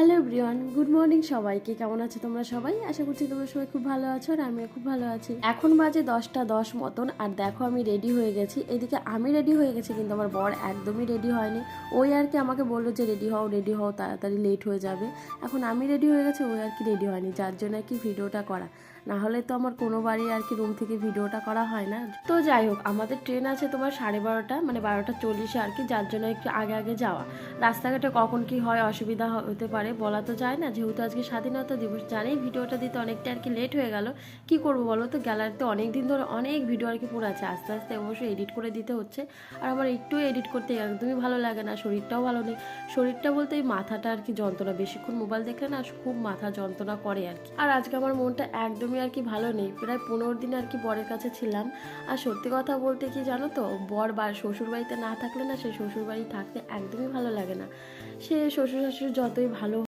Hello everyone, good morning সবাইকে। কেমন আছো তোমরা সবাই? আশা করছি তোমরা সবাই খুব ভালো আছো আর আমিও খুব ভালো আছি। এখন বাজে 10টা 10 মতন আর দেখো আমি রেডি হয়ে গেছি। এদিকে আমি রেডি হয়ে গেছি কিন্তু আমার বর একদমই রেডি হয়নি। ওই আর কি আমাকে বললো যে রেডি হও তাড়াতাড়ি লেট হয়ে যাবে। এখন আমি রেডি হয়ে গেছি, ওই আর কি রেডি হয়নি, যার জন্য আর কি ভিডিওটা করা। না হলে তো আমার কোনোবারই আর কি রুম থেকে ভিডিওটা করা হয় না। তো যাই হোক, আমাদের ট্রেন আছে তোমার 12:30 মানে 12:40 আর কি, যার জন্য একটু আগে আগে যাওয়া। রাস্তাঘাটে কখন কি হয় অসুবিধা হতে পারে বলা তো যায় না, যেহেতু আজকে স্বাধীনতা দিবস। জানি ভিডিওটা দিতে অনেকটা আর কি লেট হয়ে গেল, কি করব বলো তো, গ্যালারিতে অনেক দিন ধরে অনেক ভিডিও আর কি পড়ে আছে, আস্তে আস্তে অবশ্যই এডিট করে দিতে হচ্ছে। আর আমার একটু এডিট করতে একদমই ভালো লাগে না, শরীরটাও ভালো নেই। শরীরটা বলতে এই মাথাটা আর কি যন্ত্রণা, বেশিক্ষণ মোবাইল দেখলে না খুব মাথা যন্ত্রণা করে আর কি। আর আজকে আমার মনটা একদমই আর কি ভালো নেই, প্রায় 15 দিন আর কি বরের কাছে ছিলাম। আর সত্যি কথা বলতে কি জানো তো, বর বা শ্বশুর বাড়িতে না থাকলে না, সে শ্বশুর বাড়ি থাকতে একদমই ভালো লাগে না। সে শ্বশুর শাশুড়ি যতই ভালো